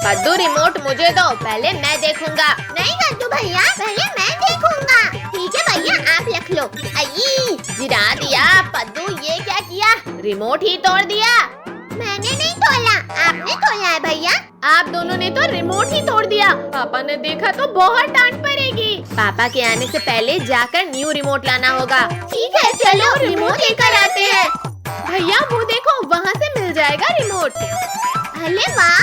कद्दू रिमोट मुझे दो, पहले मैं देखूंगा। नहीं कद्दू भैया, पहले मैं देखूंगा। ठीक है भैया, आप रख लो। आई गिरा दिया। कद्दू ये क्या किया, रिमोट ही तोड़ दिया। मैंने नहीं तोड़ा, आपने तोड़ा है भैया। आप दोनों ने तो रिमोट ही तोड़ दिया। पापा ने देखा तो बहुत डांट पड़ेगी। पापा के आने से पहले जाकर न्यू रिमोट लाना होगा। ठीक है, चलो रिमोट लेकर आते हैं। भैया वो देखो, वहाँ से मिल जाएगा रिमोट। अरे वाह,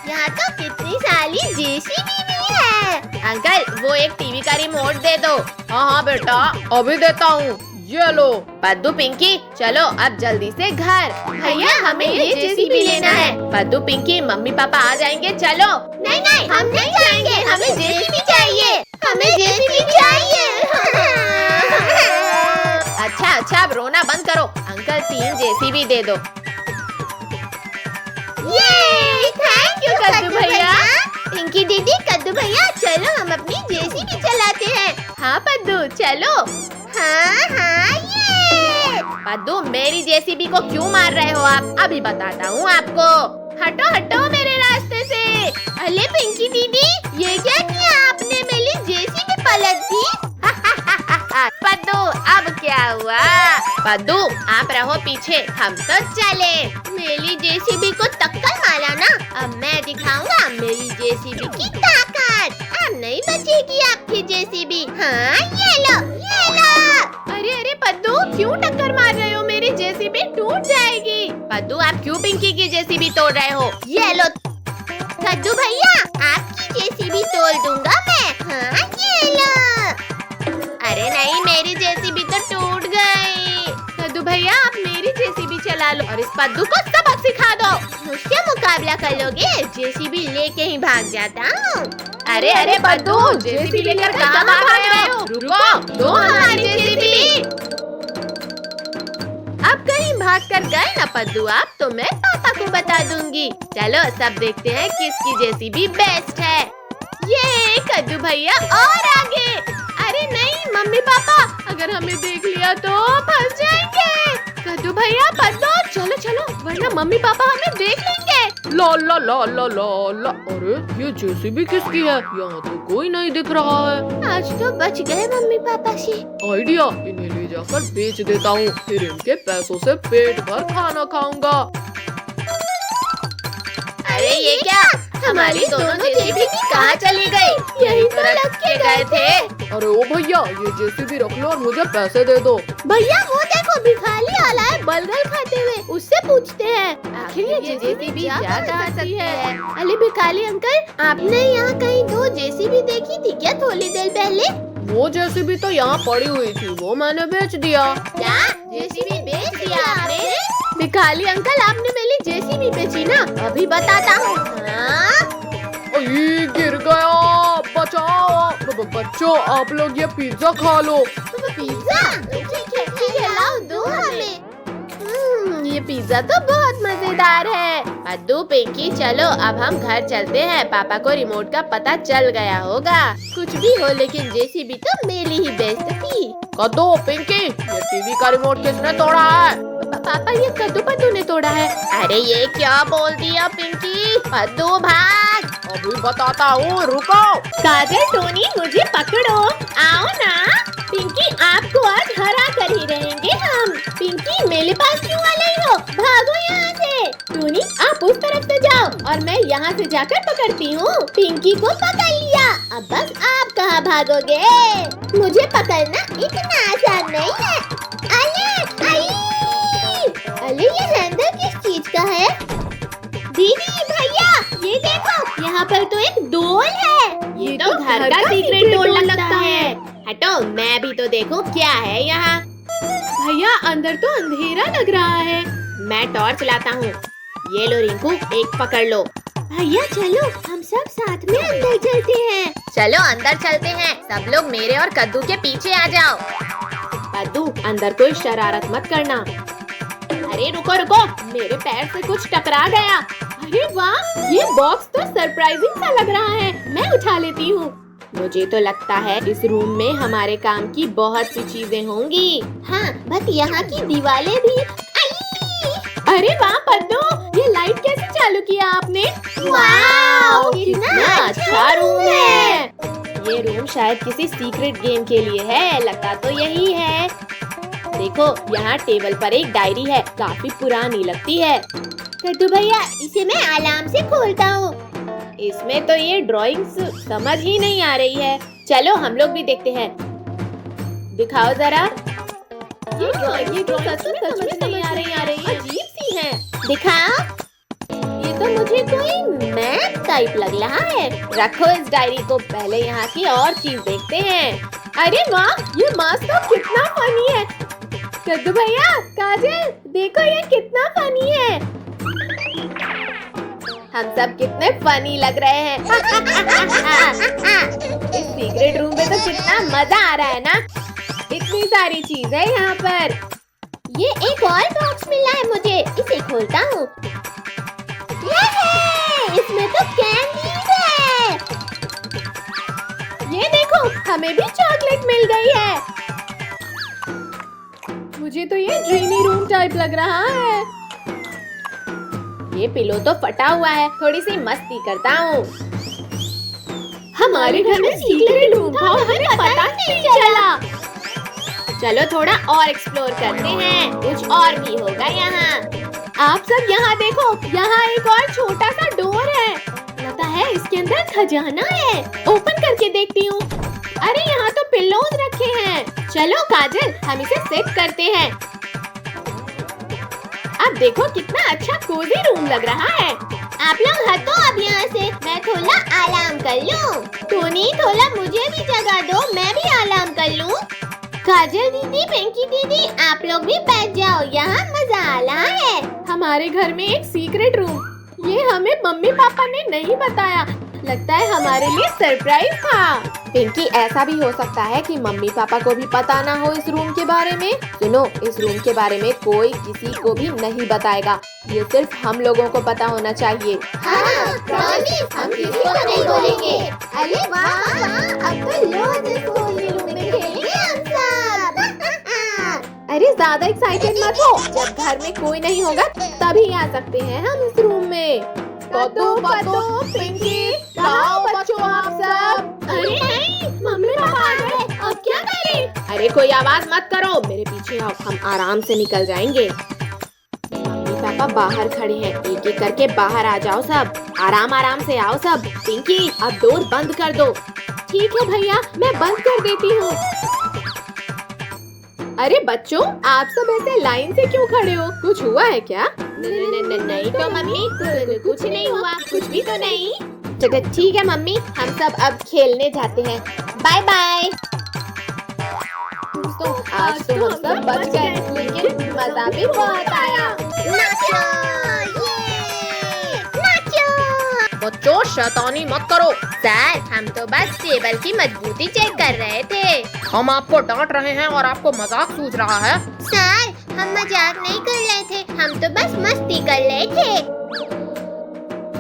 यहाँ तो कितनी सारी जेसीबी भी है। अंकल वो एक टीवी का रिमोट दे दो। हाँ बेटा, अभी देता हूँ, ये लो। पद्दू पिंकी चलो अब जल्दी से घर। भैया हमें ये जेसीबी लेना है। पद्दू पिंकी मम्मी पापा आ जाएंगे, चलो। नहीं नहीं, हम नहीं जाएंगे, हमें जेसीबी चाहिए, हमें जेसीबी चाहिए। अच्छा अब रोना बंद करो। अंकल 3 जेसीबी दे दो। ये थैंक यू कद्दू भैया। पिंकी दीदी, कद्दू भैया, चलो हम अपनी जेसीबी चलाते हैं। हाँ पद्दू चलो। हाँ ये। पद्दू मेरी जेसीबी को क्यों मार रहे हो आप, अभी बताता हूँ आपको। हटो हटो मेरे रास्ते से। अरे पिंकी दीदी, ये क्या किया आपने, मेरी जेसीबी पलट दी। पद्दू अब क्या हुआ। पद्दू आप रहो पीछे, हम तो चले। मेरी जेसीबी को टक्कर मारा ना, अब मैं दिखाऊंगा मेरी जेसीबी की ताकत। अब नहीं बचेगी आपकी जेसीबी। हाँ ये लो, ये लो। अरे पद्दू क्यों टक्कर मार रहे हो, मेरी जेसीबी टूट जाएगी। पद्दू आप क्यों पिंकी की जेसीबी तोड़ रहे हो। ये लो कद्दू भैया, आपकी जेसीबी तोड़ दूंगा मैं। हाँ ये लो। अरे नहीं, मेरी जेसीबी तो टूट गई। कद्दू भैया आप मेरी जेसीबी चला लो और इस पद्दू को सबक सिखा दो। मुझसे मुकाबला करोगे, जेसीबी लेके ही भाग जाता हूँ। अरे पद्दू जेसीबी लेकर कहाँ भाग रहे हो, रुको, दो हमारी जेसीबी। अब कहीं भाग कर गए ना पद्दू आप, तो मैं पापा को बता दूंगी। चलो सब देखते हैं किसकी जेसीबी बेस्ट है। ये कद्दू भैया और आगे। अरे नहीं मम्मी पापा, अगर हमें देख लिया तो फंस जाएंगे। कद्दू भैया पद्दू चलो चलो, वरना मम्मी पापा हमें देख लेंगे। ला ला ला ला ला ला। अरे ये जेसीबी किसकी है, यहाँ तो कोई नहीं दिख रहा है। आज तो बच गए मम्मी पापा से। आइडिया, इन्हें ले जाकर बेच देता हूँ, फिर इनके पैसों से पेट भर खाना खाऊंगा। अरे ये क्या, हमारी दोनों जेसीबी कहाँ चली गई, यहीं तो रख के गए थे। अरे ओ भैया, ये जेसीबी रख लो और मुझे पैसे दे दो। भैया वो देखो, भिखारी आला है बर्गर खाते हुए, उससे पूछते हैं आखिर ये जेसीबी जा कहाँ सकती है। अरे भिखारी अंकल, आपने यहाँ कहीं 2 जेसीबी देखी थी क्या थोड़ी देर पहले। वो जेसीबी तो यहाँ पड़ी हुई थी, वो मैंने बेच दिया। क्या जेसीबी बेच दिया आपने। भिखारी अंकल, आपने मेरी जेसीबी बेची ना, अभी बताता हूँ। ये गिर गया, बचाओ। बच्चों आप लोग ये पिज्जा खा लो। पिज्जा ठीक है, लाओ दो हमें। ये पिज्जा तो बहुत मजेदार है। पद्दू पिंकी चलो अब हम घर चलते हैं, पापा को रिमोट का पता चल गया होगा। कुछ भी हो लेकिन जेसीबी तो मेरी ही बेस्ट थी। कद्दू पिंकी, ये टीवी का रिमोट किसने तोड़ा है। पापा ये कद्दू ने तोड़ा है। अरे ये क्या बोल दिया पिंकी, पद्दू भाग। अभी बताता हूँ, रुको। काजल टोनी मुझे पकड़ो, आओ ना। पिंकी आपको आज हरा कर ही रहेंगे हम। पिंकी मेरे पास क्यों आ रही हो, भागो यहाँ से। टोनी आप उस तरफ से जाओ और मैं यहाँ से जाकर पकड़ती हूँ। पिंकी को पकड़ लिया, अब बस आप कहाँ भागोगे। मुझे पकड़ना इतना आसान नहीं है। अरे ये हैंडल किस चीज का है। दीदी भैया ये देखो, यहाँ पर तो एक डोल है। ये तो घर का सीक्रेट डोर लगता है। हटो मैं भी तो देखूं क्या है यहाँ। भैया अंदर तो अंधेरा लग रहा है, मैं टॉर्च लाता हूँ। ये लो रिंकू, एक पकड़ लो। भैया चलो हम सब साथ में अंदर चलते हैं। चलो अंदर चलते हैं, सब लोग मेरे और कद्दू के पीछे आ जाओ। कद्दू अंदर कोई शरारत मत करना। अरे रुको रुको, मेरे पैर से कुछ टकरा गया। अरे वाह, ये बॉक्स तो सरप्राइजिंग सा लग रहा है, मैं उठा लेती हूँ। मुझे तो लगता है इस रूम में हमारे काम की बहुत सी चीजें होंगी। हाँ, बस यहाँ की दीवारें भी। अरे वाह पद्दू, ये लाइट कैसे चालू किया आपने? वाओ, कितना अच्छा रूम है। ये रूम शायद किसी सीक्रेट गेम के लिए है, लगता तो यही है। देखो यहाँ टेबल पर एक डायरी है, काफी पुरानी लगती है। कद्दू भैया, इसे मैं अलार्म से खोलता हूँ। इसमें तो ये ड्राइंग्स समझ ही नहीं आ रही है। चलो हम लोग भी देखते हैं। दिखाओ जरा। ये ड्राइंग सच में नहीं आ रही है, अजीब सी है। दिखाओ। ये तो मुझे कोई मैप टाइप लग रहा है। रखो इस डायरी को, पहले यहाँ की और चीज देखते हैं। अरे वाह, ये मास्क तो कितना फनी है। कद्दू भैया, काजल, देखो ये कितना फनी है। हम सब कितने फनी लग रहे हैं। इस सीक्रेट रूम में तो कितना मजा आ रहा है ना। इतनी सारी चीज है यहाँ पर। ये एक और बॉक्स मिला है मुझे, इसे खोलता हूँ। इसमें तो कैंडीज है। ये देखो, हमें भी चॉकलेट मिल गई है। मुझे तो ये ड्रीमी रूम टाइप लग रहा है। ये पिलो तो फटा हुआ है, थोड़ी सी मस्ती करता हूँ। हमारे घर में सीक्रेट रूम था, हमें पता नहीं चला। चलो थोड़ा और एक्सप्लोर करते हैं, कुछ और भी होगा यहाँ। आप सब यहाँ देखो, यहाँ एक और छोटा सा डोर है। लगता है इसके अंदर खजाना है। ओपन करके देखती हूँ। अरे यहाँ तो पिल्लोज रखे हैं। चलो काजल, हम इसे सेट करते हैं। अब देखो कितना अच्छा कोजी रूम लग रहा है। आप लोग हटो अब यहाँ से, मैं थोड़ा अलार्म कर लूँ। टोनी, थोड़ा मुझे भी जगा दो, मैं भी अलार्म कर लूँ। काजल दीदी, पिंकी दीदी, आप लोग भी बैठ जाओ, यहाँ मजा आ रहा है। हमारे घर में एक सीक्रेट रूम, ये हमें मम्मी पापा ने नहीं बताया। लगता है हमारे लिए सरप्राइज था। पिंकी, ऐसा भी हो सकता है कि मम्मी पापा को भी पता ना हो इस रूम के बारे में। सुनो, इस रूम के बारे में कोई किसी को भी नहीं बताएगा। ये सिर्फ हम लोगों को पता होना चाहिए। हाँ, प्रॉमिस, हम किसी को नहीं बोलेंगे। अरे वाह, अब तो रोज इस कोजी रूम में खेलेंगे हम सब। अरे ज्यादा एक्साइटेड मत हो, जब घर में कोई नहीं होगा तभी आ सकते हैं हम इस रूम में। कद्दू, पिंकी, आओ बच्चों आप सब। अरे नहीं, मम्मी पापा आ गए, अब क्या करें? अरे कोई आवाज मत करो, मेरे पीछे आओ, हम आराम से निकल जाएंगे। मम्मी पापा बाहर खड़े हैं, एक एक करके बाहर आ जाओ सब। आराम आराम से आओ सब। पिंकी, अब डोर बंद कर दो। ठीक है भैया, मैं बंद कर देती हूँ। अरे बच्चों, आप सब ऐसे लाइन से क्यों खड़े हो? कुछ हुआ है क्या? नहीं तो मम्मी, कुछ नहीं हुआ, कुछ भी तो नहीं। चलो ठीक है मम्मी, हम सब अब खेलने जाते हैं। Bye bye. दोस्तों, आज तो हम सब बच गए, लेकिन मजा भी बहुत आया। नाचो, ये, नाचो। बच्चों, शैतानी मत करो। सर, हम तो बस टेबल की मजबूती चेक कर रहे थे। हम आपको डांट रहे हैं और आपको मजाक सूझ रहा है। सर, हम मजाक नहीं कर रहे थे, हम तो बस मस्ती कर रहे थे।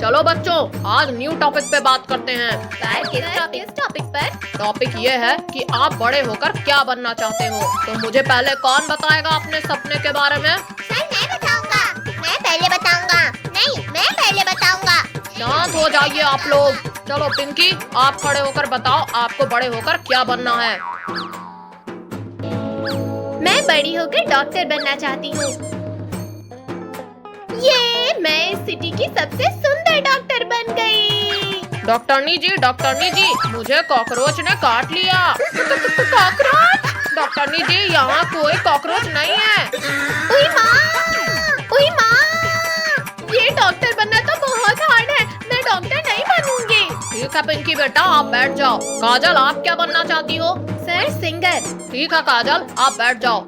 चलो बच्चों, आज न्यू टॉपिक पे बात करते हैं। सर, किस टॉपिक पर? टॉपिक ये है कि आप बड़े होकर क्या बनना चाहते हो। तो मुझे पहले कौन बताएगा अपने सपने के बारे में? सर, मैं बताऊंगा। मैं पहले बताऊंगा। नहीं, मैं पहले बताऊंगा। शांत हो जाइए आप लोग। चलो पिंकी, आप खड़े होकर बताओ, आपको बड़े होकर क्या बनना है? मैं बड़ी होकर डॉक्टर बनना चाहती हूँ। ये मैं इस सिटी की सबसे सुंदर डॉक्टर बन गई। डॉक्टरनी जी, मुझे कॉकरोच ने काट लिया। कॉकरोच? डॉक्टरनी जी, यहाँ कोई कॉकरोच नहीं है। उई माँ, ये डॉक्टर बनना तो बहुत हार्ड है, मैं डॉक्टर नहीं बनूंगी। ठीक है पिंकी बेटा, आप बैठ जाओ। काजल, आप क्या बनना चाहती हो? Sir, singer. ठीक है काजल, आप बैठ जाओ।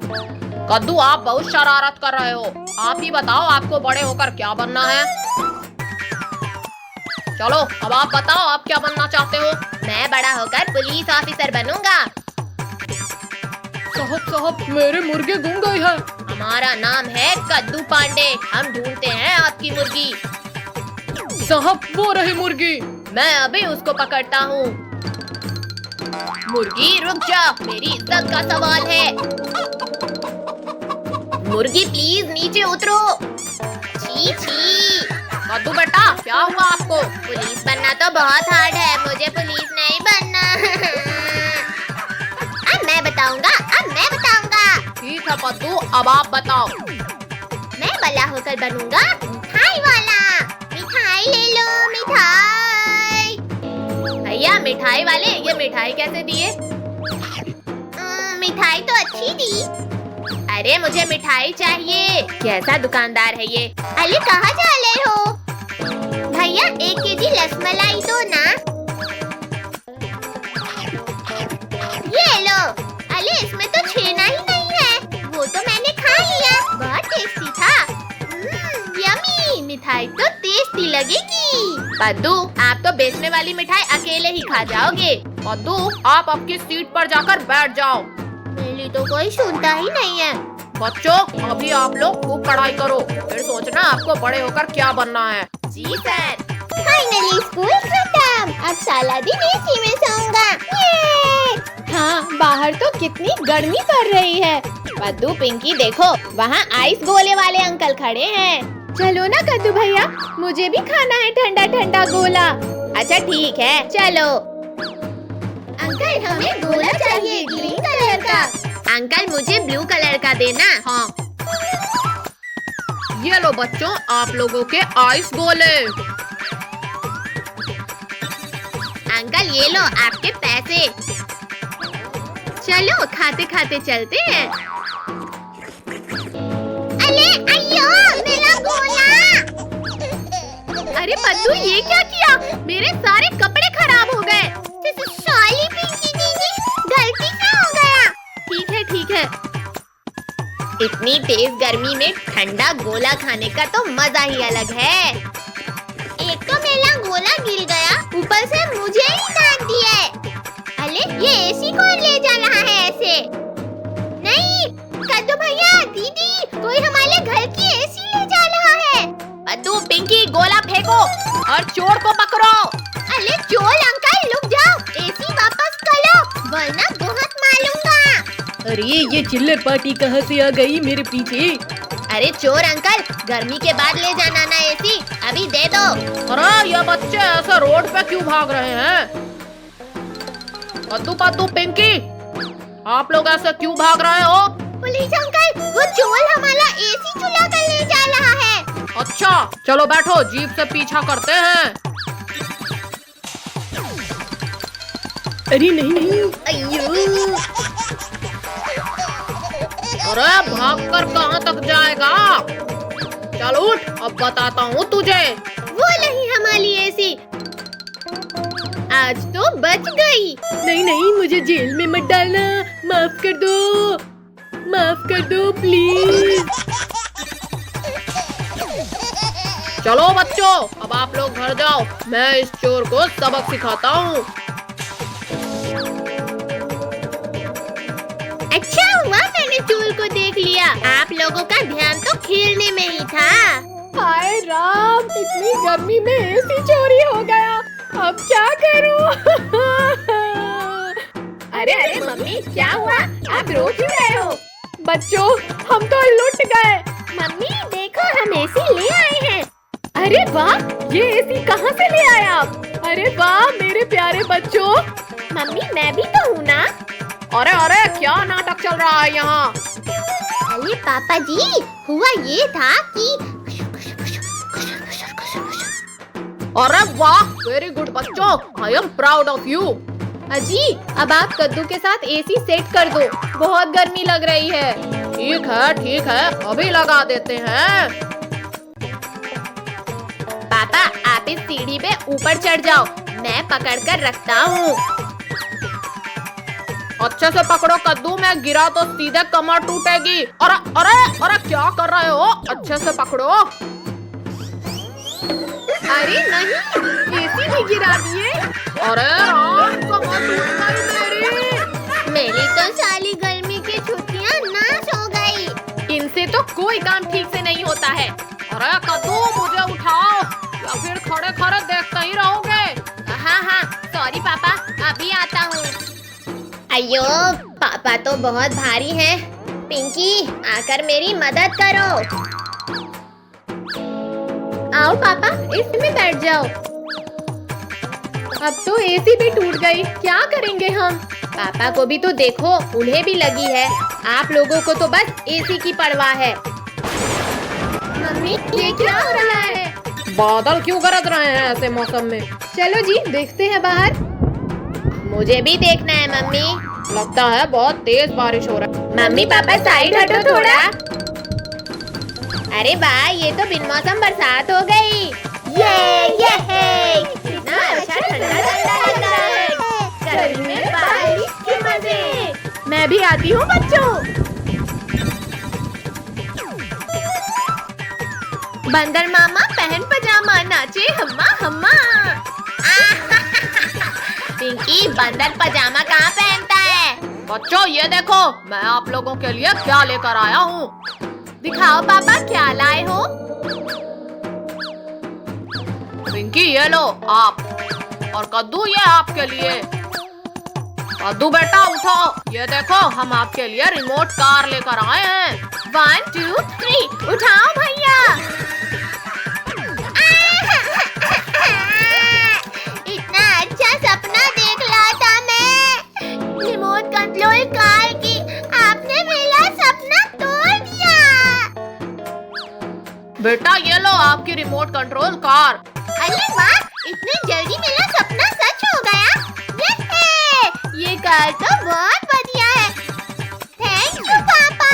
कद्दू, आप बहुत शरारत कर रहे हो। आप ही बताओ, आपको बड़े होकर क्या बनना है? चलो अब आप बताओ, आप क्या बनना चाहते हो? मैं बड़ा होकर पुलिस ऑफिसर बनूंगा। साहब, मेरी मुर्गी गुम गई है। हमारा नाम है कद्दू पांडे, हम ढूंढते हैं आपकी मुर्गी। साहब, वो रही मुर्गी। मैं अभी उसको पकड़ता हूँ। मुर्गी रुक जा, मेरी इज्जत का सवाल है। मुर्गी प्लीज नीचे उतरो। छी छी। कद्दू बेटा क्या हुआ आपको? पुलिस बनना तो बहुत हार्ड है, मुझे पुलिस नहीं बनना। अब मैं बताऊंगा। ठीक है कद्दू, अब आप बताओ। मैं बड़ा होकर बनूंगा मिठाई वाला। मिठाई ले लो, मिठाई। भैया मिठाई वाले, ये मिठाई कैसे दिए? मिठाई तो अच्छी दी। अरे मुझे मिठाई चाहिए। कैसा दुकानदार है ये? अरे कहाँ जा रहे हो? भैया 1 केजी रसमलाई दो ना। ये लो। अरे इसमें तो छेना ही नहीं है, वो तो मैंने खा लिया, बहुत टेस्टी था। यम्मी, मिठाई तो टेस्टी लगेगी। कद्दू आप तो बेचने वाली मिठाई अकेले ही खा जाओगे। कद्दू आप आपकी सीट पर जाकर बैठ जाओ। मेरी तो कोई सुनता ही नहीं है। बच्चों अभी आप लोग खूब पढ़ाई करो, फिर सोचना आपको बड़े होकर क्या बनना है। जी सर। फाइनली स्कूल खत्म, अब सारा दिन एसी में सोऊंगा। हाँ बाहर तो कितनी गर्मी पड़ रही है। कद्दू पिंकी देखो, वहाँ आइस गोले वाले अंकल खड़े हैं। चलो ना कद्दू भैया, मुझे भी खाना है ठंडा ठंडा गोला। अच्छा ठीक है चलो। अंकल हमें गोला चाहिए, ग्रीन कलर का। अंकल मुझे ब्लू कलर का देना। हाँ ये लो बच्चों आप लोगों के आइस गोले। अंकल ये लो आपके पैसे। चलो खाते खाते चलते हैं। अरे अयो मेरा गोला। अरे पद्दू ये क्या किया? मेरे सारे कपड़े खराब हो गए। सॉरी पिंकी दीदी, गलती से हो गया। ठीक है। इतनी तेज गर्मी में ठंडा गोला खाने का तो मजा ही अलग है। एक तो मेरा गोला गिर गया, ऊपर से मुझे ही डांट दिए। अरे ये एसी कौन ले जा रहा है ऐसे? नहीं कद्दू भैया, दीदी, कोई हमारे घर की एसी ले जा रहा है। पद्दू पिंकी गोला फेंको और चोर को पकड़ो। अरे चोर अंकल रुक जाओ, एसी वापस करो वरना बहुत मारूंगा। अरे ये चिल्लर पार्टी कहाँ से आ गई मेरे पीछे? अरे चोर अंकल, गर्मी के बाद ले जाना ना एसी, अभी दे दो। अरे ये बच्चे ऐसे रोड पे क्यों भाग रहे हैं? कद्दू पिंकी आप लोग ऐसे क्यों भाग रहे हो? पुलिस अंकल, वो चोर हमारा एसी चुरा कर ले जा रहा है। अच्छा चलो बैठो, जीप से पीछा करते हैं। अरे नहीं। अय्यो। अरे भागकर कहाँ तक जाएगा? चल उठ, अब बताता हूँ तुझे। वो नहीं हमारी एसी, आज तो बच गई। नहीं मुझे जेल में मत डालना, माफ कर दो प्लीज। चलो बच्चों अब आप लोग घर जाओ, मैं इस चोर को सबक सिखाता हूँ। अच्छा हुआ मैंने चोर को देख लिया, आप लोगों का ध्यान तो खेलने में ही था। हाय राम, इतनी गर्मी में एसी चोरी हो गया, अब क्या करूं? अरे मम्मी क्या हुआ? आप रो क्यों रहे हो? बच्चों हम तो लुट गए। मम्मी देखो हम एसी ले आए हैं। अरे वाह, ये एसी कहाँ से ले आए आप? अरे वाह मेरे प्यारे बच्चों। मम्मी मैं भी तो हूँ ना। अरे क्या नाटक चल रहा है यहाँ? अरे पापा जी, हुआ ये था कि अरे वाह वेरी गुड बच्चों, I am proud of you. अजी अब आप कद्दू के साथ एसी सेट कर दो, बहुत गर्मी लग रही है। ठीक है अभी लगा देते हैं। पापा आप इस सीढ़ी पे ऊपर चढ़ जाओ, मैं पकड़ कर रखता हूँ। अच्छे से पकड़ो कद्दू, मैं गिरा तो सीधे कमर टूटेगी। अरे क्या कर रहे हो? अच्छे से पकड़ो। अरे नहीं, एसी भी गिरा दिए। अरे राम, कमर टूट गई मेरी तो सारी गर्मी की छुट्टियां नाश हो गई। इनसे तो कोई काम ठीक से नहीं होता है। अरे कद्दू मुझे उठाओ या फिर खड़े खड़े देखते ही रहोगे। हाँ सॉरी पापा, अभी आता हूँ। अयो पापा तो बहुत भारी हैं। पिंकी आकर मेरी मदद करो। आओ पापा, इसमें बैठ जाओ। अब तो एसी भी टूट गई, क्या करेंगे हम? पापा को भी तो देखो, उन्हें भी लगी है। आप लोगों को तो बस एसी की परवाह है। मम्मी, ये क्या हो रहा है? बादल क्यों गरज रहे हैं ऐसे मौसम में? चलो जी, देखते हैं बाहर। मुझे भी देखना है मम्मी। लगता है बहुत तेज बारिश हो रहा है। मम्मी पापा साइड हटो थोड़ा। अरे वाह, ये तो बिन मौसम बरसात हो गई। ये कितना अच्छा ठंडा ठंडा लग रहा है। गर्मी में बारिश के मजे। मैं भी आती हूँ बच्चों। बंदर मामा पहन पजामा, नाचे हम्मा हम्मा। पिंकी, बंदर पजामा कहाँ पहनता है? बच्चों ये देखो, मैं आप लोगों के लिए क्या लेकर आया हूँ। दिखाओ पापा, क्या लाए हो? पिंकी ये लो आप, और कद्दू ये आपके लिए। कद्दू बेटा उठो, ये देखो हम आपके लिए रिमोट कार लेकर आए हैं। 1 2 3, उठाओ भैया। इतना अच्छा सपना देख रहा था मैं, रिमोट कंट्रोल कार की। आपने मेरा सपना तोड़ दिया। बेटा ये लो आपकी रिमोट कंट्रोल कार। अरे वाह, इतने जल्दी मेरा सपना सच हो गया। ये कार तो बहुत बढ़िया है। थैंक यू पापा।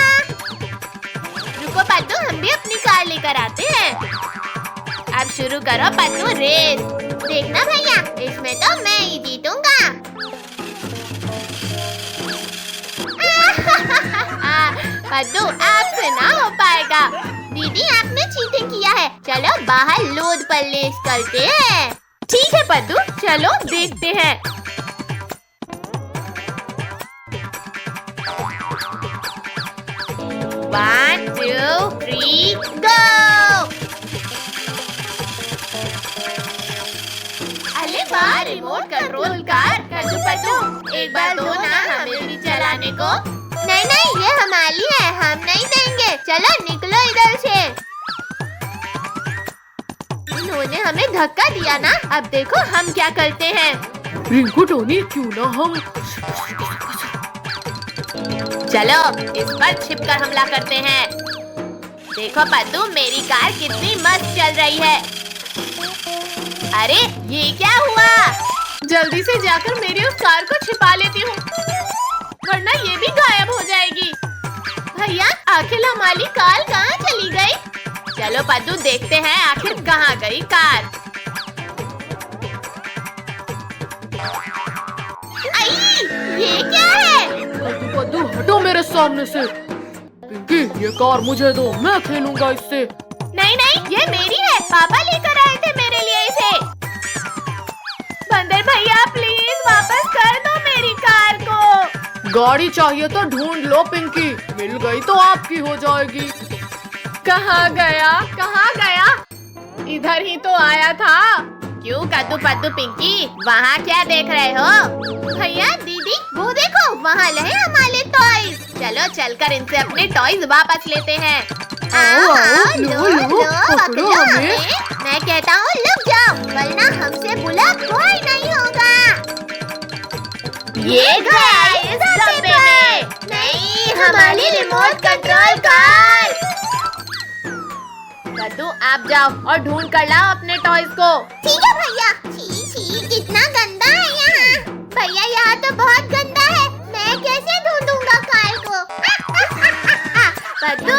रुको पद्दू, हम भी अपनी कार लेकर आते हैं। अब शुरू करो पद्दू रेस। देखना भैया, इसमें तो मैं ही जीतूंगा। पद्दू, आपसे ना हो पाएगा। दीदी, आपने चीटिंग किया है। चलो बाहर लोड पर रेस करते हैं। ठीक है पद्दू, चलो देखते हैं। One, 2, 3, go! अरे वाह, रिमोट कंट्रोल कार। कद्दू पद्दू, एक बार दो ना हमें भी चलाने को। नहीं नहीं, ये हमारी है, हम नहीं देंगे। चलो निकलो इधर से। इन्होंने हमें धक्का दिया ना, अब देखो हम क्या करते हैं। रिंकू टोनी, क्यों ना हम चलो इस पर छिपकर हमला करते हैं। देखो पद्दू, मेरी कार कितनी मस्त चल रही है। अरे ये क्या हुआ? जल्दी से जाकर मेरी उस कार को छिपा लेती हूँ, वरना ये भी गायब हो जाएगी। भैया, आखिर हमारी कार कहाँ चली गई? चलो पद्दू, देखते हैं आखिर कहाँ गई कार। आई, ये क्या है? कद्दू हटो मेरे सामने से। पिंकी ये कार मुझे दो, मैं खेलूंगा इससे। नहीं नहीं, ये मेरी है, पापा लेकर आए थे मेरे लिए इसे। बंदर भैया प्लीज वापस कर दो मेरी कार को। गाड़ी चाहिए तो ढूंढ लो पिंकी, मिल गई तो आपकी हो जाएगी। कहाँ गया, कहाँ गया? इधर ही तो आया था। क्यों कद्दू पद्दू पिंकी, वहाँ क्या देख रहे हो? भैया दीदी, वो देखो, वहाँ रहे हमारे टॉयज। चलो चलकर इनसे अपने टॉयज वापस लेते हैं। आओ, लो, पकड़ो हमें। मैं कहता हूँ लुक जाओ, वरना हमसे बुला कोई नहीं होगा। ये गया इस डब्बे में। नहीं, हमारी रिमोट कंट्रोल कार। कद्दू आप जाओ और ढूंढ कर लाओ अपने टॉयज को। ठीक है भैया। छी, कितना गंदा है यहाँ। भैया यहाँ तो बहुत गंदा है, मैं कैसे ढूंढूंगा कार को? कद्दू,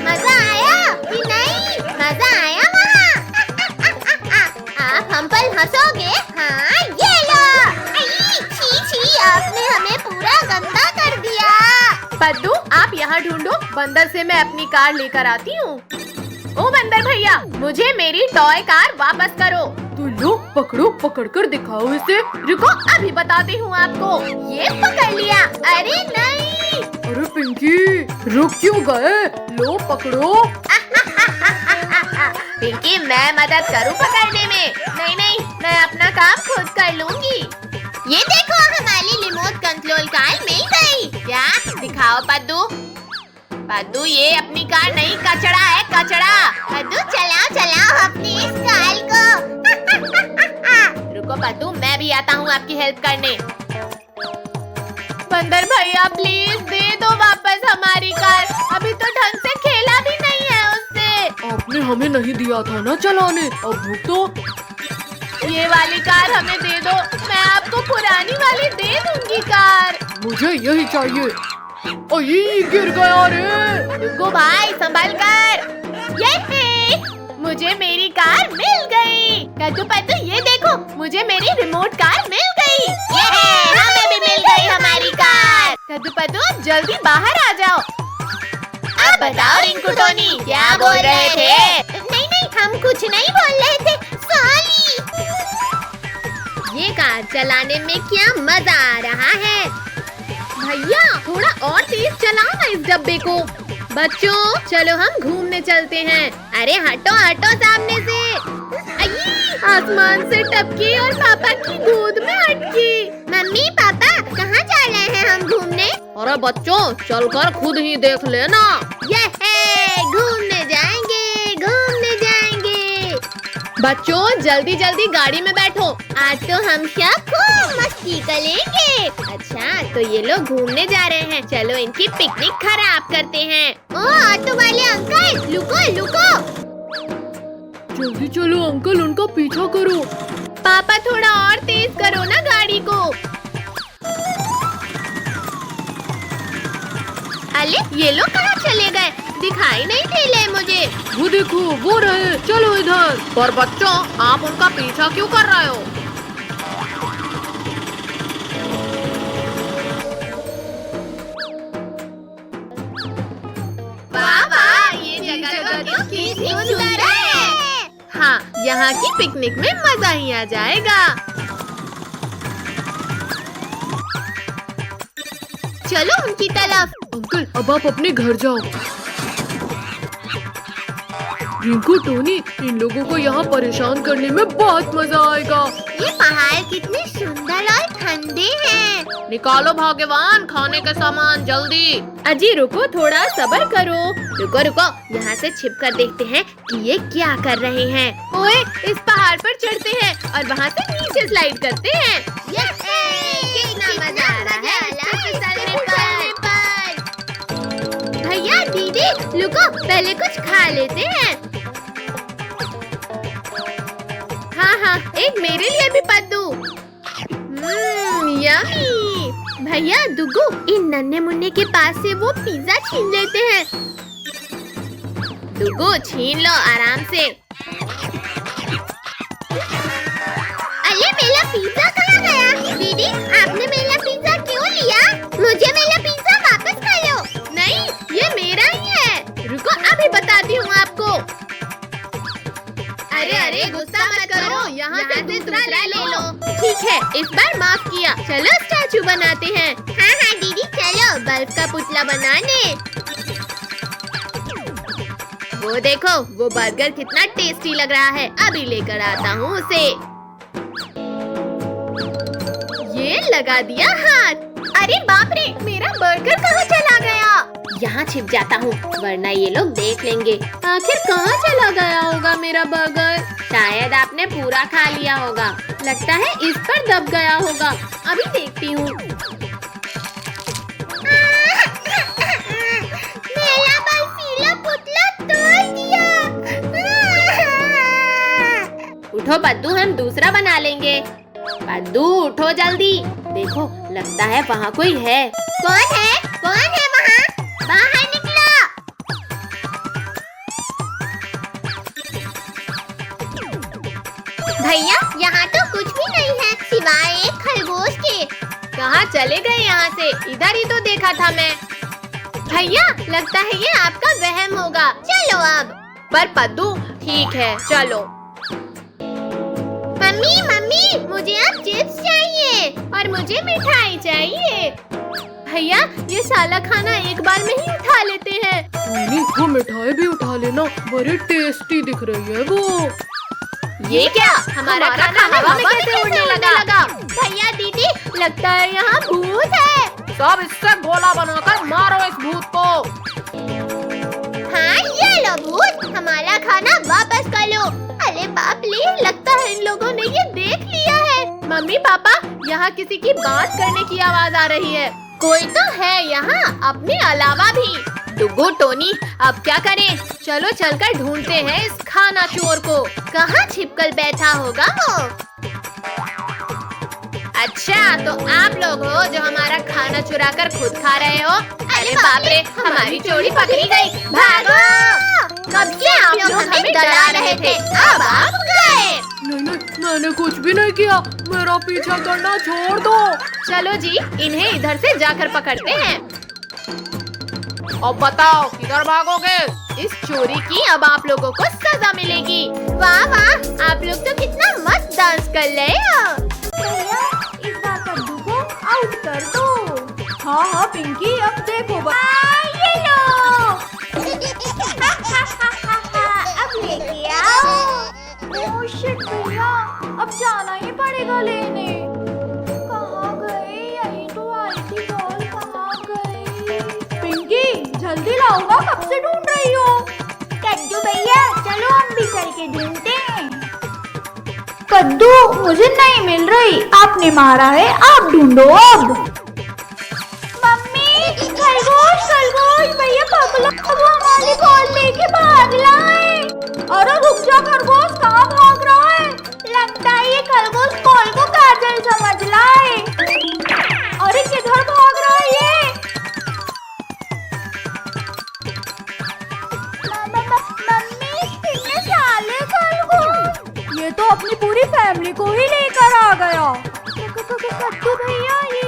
मजा आया कि नहीं? मजा आया वहाँ? आप हम पर हंसोगे? हाँ, ये लो। छी, आपने हमें पूरा गंदा कर दिया। पद्दू आप यहाँ ढूंढो, बंदर से मैं अपनी कार लेकर आती हूँ। ओ बंदर भैया, मुझे मेरी टॉय कार वापस करो। तो लो पकड़ो, पकड़ कर दिखाओ इसे। रुको, अभी बताती हूँ आपको। ये पकड़ लिया। अरे नहीं। अरे पिंकी, रुक क्यों गए? लो पकड़ो। पिंकी, मैं मदद करूँ पकड़ने में? नहीं नहीं, मैं अपना काम खुद कर लूँगी। ये देखो, हमारी रिमोट कंट्रोल कार मिल गई। क्या? दिखाओ पद्दू। पद्दू, ये अपनी कार नहीं, कचड़ा है, कचड़ा। पद्दू चलाओ चलाओ अपनी इस कार को। रुको पद्दू, मैं भी आता हूँ आपकी हेल्प करने। बंदर भैया प्लीज दे दो वापस हमारी कार, अभी तो ढंग से खेला भी नहीं है उससे। आपने हमें नहीं दिया था ना चलाने, अब भुगतो। ये वाली कार हमें दे दो, मैं आपको पुरानी वाली दे दूंगी कार। मुझे यही चाहिए। अये गिर गया रे। रुको भाई, संभल कर। ये मुझे मेरी कार मिल गई। कद्दू पद्दू ये देखो, मुझे मेरी रिमोट कार मिल गई। ये हमें भी मिल गई हमारी कार। कद्दू पद्दू अब जल्दी बाहर आ जाओ। अब बताओ रिंकू टोनी क्या बोल रहे थे? नहीं नहीं, हम कुछ नहीं बोल रहे थे, सॉरी। ये कार चलाने में क्या मजा आ रहा है। भैया थोड़ा और तेज चलाओ ना इस डब्बे को। बच्चों चलो हम घूमने चलते हैं। अरे हटो हटो सामने से। आसमान से टपकी और पापा की गोद में अटकी। मम्मी पापा कहाँ जा रहे हैं हम घूमने? अरे बच्चों चलकर खुद ही देख लेना। ये घूमने जाएंगे घूमने जाएंगे। बच्चों जल्दी जल्दी गाड़ी में बैठो। आज तो हम सब खूब मस्ती करेंगे। अच्छा तो ये लोग घूमने जा रहे हैं, चलो इनकी पिकनिक खराब करते हैं। ओ ऑटो वाले अंकल लुको लुको। जल्दी चलो अंकल, उनका पीछा करो। पापा थोड़ा और तेज करो ना गाड़ी को। अरे ये लोग कहाँ चले गए, दिखाई नहीं दे मुझे। वो देखो वो रहे, चलो इधर। पर बच्चों आप उनका पीछा क्यों कर रहे हो? वाह ये जगह तो कितनी सुंदर है। हाँ यहाँ की पिकनिक में मजा ही आ जाएगा। चलो उनकी तरफ। अंकल अब आप अपने घर जाओ। रिंकू टोनी, इन लोगों को यहाँ परेशान करने में बहुत मजा आएगा। ये पहाड़ कितने सुंदर और ठंडे हैं। निकालो भाग्यवान खाने का सामान जल्दी। अजी रुको, थोड़ा सब्र करो। रुको रुको, यहाँ से छिप कर देखते हैं कि ये क्या कर रहे हैं। ओए इस पहाड़ पर चढ़ते हैं और वहाँ से नीचे स्लाइड करते हैं। कितना मजा आ रहा है फिसलने पर। भैया दीदी रुको, पहले कुछ खा लेते हैं। हाँ हाँ एक मेरे लिए भी पद्दू। यम्मी। भैया दुगू, इन नन्हे मुन्ने के पास से वो पिज्जा छीन लेते हैं। दुगू छीन लो आराम से। अरे मेरा पिज्जा कहाँ गया? दीदी आपने मेरा पिज्जा क्यों लिया? मुझे मेरा पिज्जा वापस कर लो। नहीं ये मेरा ही है, रुको अभी बताती हूँ आपको। अरे अरे गुस्सा मत करो, यहाँ से दूसरा ले लो। ठीक है इस बार माफ किया। चलो स्टैचू बनाते हैं। हाँ हाँ दीदी चलो बर्फ का पुतला बनाने। वो देखो वो बर्गर कितना टेस्टी लग रहा है, अभी लेकर आता हूँ उसे। ये लगा दिया हाथ। अरे बाप रे, मेरा बर्गर कहाँ चला गया? यहाँ छिप जाता हूँ वरना ये लोग देख लेंगे। आखिर कहाँ चला गया होगा मेरा बर्गर? शायद आपने पूरा खा लिया होगा, लगता है इस पर दब गया होगा। अभी देखती हूँ। मेरा बर्फीला पुतला तोड़ दिया। उठो पद्दू, हम दूसरा बना लेंगे। पद्दू उठो जल्दी, देखो लगता है वहाँ कोई है। कौन है वहाँ? बाहर निकलो। भैया यहाँ तो कुछ भी नहीं है सिवाय एक खरगोश के। कहाँ चले गए यहाँ से? इधर ही तो देखा था मैं। भैया लगता है ये आपका वहम होगा। चलो अब। पर पद्दू ठीक है चलो। मम्मी मम्मी मुझे अब चिप्स चाहिए और मुझे मिठाई चाहिए। भैया ये साला खाना एक बार में ही उठा लेते हैं। टोनी वो मिठाई भी उठा लेना, बड़ी टेस्टी दिख रही है वो। ये क्या हमारा खाना हवा में कैसे उड़ने लगा? भैया दीदी लगता है यहाँ भूत है। सब इससे गोला बनाकर मारो इस भूत को। हाँ ये लो भूत, हमारा खाना वापस मम्मी पापा, यहाँ किसी की बात करने की आवाज आ रही है। कोई तो है यहाँ अपने अलावा भी। डुगू टोनी, अब क्या करें? चलो चलकर ढूंढते हैं इस खाना चोर को। कहाँ छिपकर बैठा होगा वो? अच्छा, तो आप लोग हो जो हमारा खाना चुरा कर खुद खा रहे हो? अरे बाप रे, हमारी चोरी पकड़ी गई। भागो! कब से आप लोग हमें डरा रहे थे, अब आप गए। नहीं, मैंने कुछ भी नहीं किया। मेरा पीछा करना छोड़ दो। चलो जी, इन्हें इधर से जाकर पकड़ते हैं। अब बताओ किधर भागोगे? इस चोरी की अब आप लोगों को सजा मिलेगी। वाह वाह, आप लोग तो कितना मस्त डांस कर रहे हो। भैया, इस बार कद्दू को आउट कर दो। हाँ पिंकी, अब देखो ये लो। अब लेके आओ। ओह शिट भैया, अब जाना ही पड़ेगा लेने। कहाँ गए? यहीं तो आई थी बॉल, कहाँ गई? पिंकी जल्दी लाओ ना, कब से ढूंढ रही हो? कद्दू भैया, चलो हम भी चल के ढूंढते हैं। कद्दू मुझे नहीं मिल रही। आपने मारा है, आप ढूंढो अब। मम्मी, खरगोश खरगोश, भैया पकड़ो, वो हमारी बॉल लेके भाग लाए। अरे रुक जा खरगोश, कहाँ भाग रहा है? लगता है ये खरगोश बॉल को काजल समझ लाए। अरे किधर भाग रहा है ये? मम्मी, कितने साले खरगोश। ये तो अपनी पूरी फैमिली को ही लेकर आ गया। कद्दू भैया, ये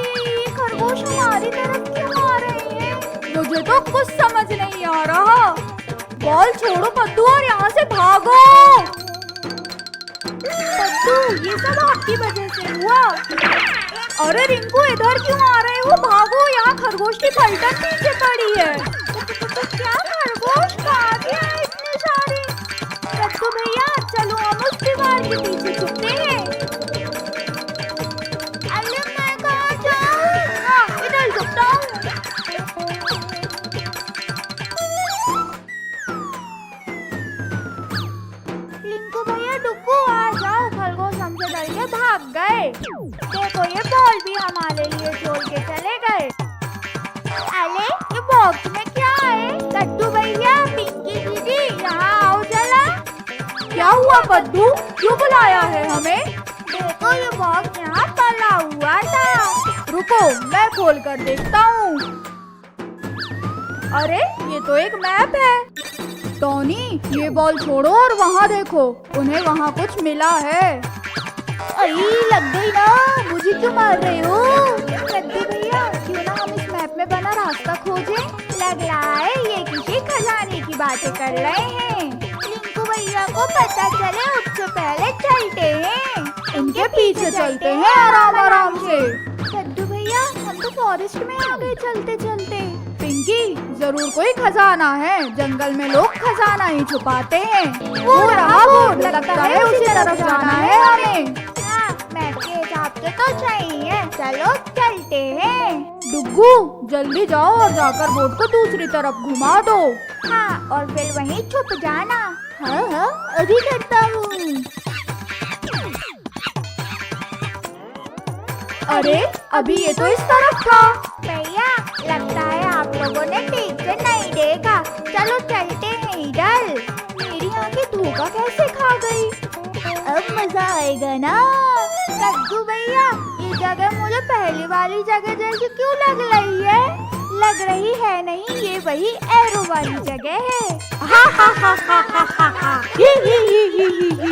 खरगोश हमारी तरफ क्यों आ रहे हैं? मुझे तो कुछ समझ नहीं आ रहा। बॉल छोड़ो कद्दू और यहाँ से भागो। कद्दू, ये सब आपकी वजह से हुआ। अरे रिंकू, इधर क्यों आ रहे हो? भागो, यहाँ खरगोश की पलटन पीछे पड़ी है। क्या खरगोश कहाँ गया है इतने सारे? कद्दू भैया, चलो हम उस दीवार के पीछे छुपते हैं। अरे मैं कहाँ जाऊँ? हाँ, इधर छुपता हूँ। लिंकू भैया, डुक्कू आ जाओ, खरगोश हमसे डर के भाग गए। देखो, ये बॉल भी हमारे लिए छोड़ के चले गए। अरे ये बॉक्स में क्या है? कद्दू भैया, पिंकी दीदी, यहाँ आओ जरा। क्या हुआ कद्दू, क्यों बुलाया है हमें? देखो, ये बॉक्स यहाँ पड़ा हुआ था। रुको, मैं खोल कर देखता हूँ। अरे ये तो एक मैप है। टोनी, ये बॉल छोड़ो और वहाँ देखो, उन्हें वहाँ कुछ मिला है। अरे लग गई ना, मुझे क्यों मार रहे हो? कद्दू भैया, क्यों ना हम इस मैप में बना रास्ता खोजें? लग रहा है ये किसी खजाने की बातें कर रहे हैं। लिंकू भैया को पता चले उससे पहले चलते हैं। इनके पीछे चलते हैं आराम आराम से। कद्दू भैया, हम तो फॉरेस्ट में आ गए चलते चलते। पिंकी, जरूर कोई खजाना है। जंगल में लोग खजाना ही छुपाते हैं। वो रहा बोर्ड, लगता है उसी तरफ जाना है हमें। हाँ, मैप के हिसाब से तो सही है। चलो चलते हैं। डुग्गू, जल्दी जाओ और जाकर बोर्ड को दूसरी तरफ घुमा दो। हाँ, और फिर वहीं छुप जाना। हाँ, अभी करता हूँ। अरे अभी ये तो इस तरफ था। भैया, लगता है आप लोगों ने ठीक से नहीं देखा। चलो चलते हैं इधर। मेरी आंखें धोखा कैसे खा गई? अब मजा आएगा ना। कद्दू भैया, ये जगह मुझे पहली वाली जगह जैसी क्यों लग रही है? लग रही है नहीं, ये वही एरो वाली जगह है। हा हा हा हा हा हा हा। ही ही ही ही ही ही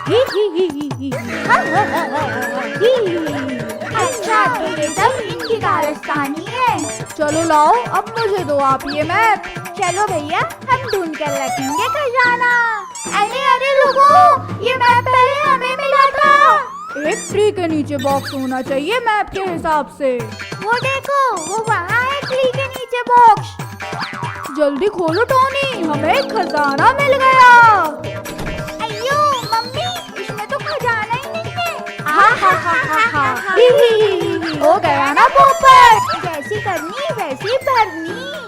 ही ही ही ही ही। हा हा हा हा ही। अच्छा, तो ये सब इनकी कारस्तानी है। चलो लाओ, अब मुझे दो आप ये मैप। चलो भैया, हम ढूंढ कर रखेंगे खजाना। अरे अरे रुको, ये मैप पहले हमें मिला था। एक ट्री के नीचे बॉक्स होना चाहिए मैप के हिसाब से। वो देखो, वो वहाँ है ट्री के नीचे बॉक्स। जल्दी खोलो टोनी, हमें एक खजाना मिल गया। अयो मम्मी, इसमें तो खजाना ही नहीं है। हा हा हा हा हा। ही ही ही ही। हो गया ना पोपट। जैसी करनी वैसी भरनी।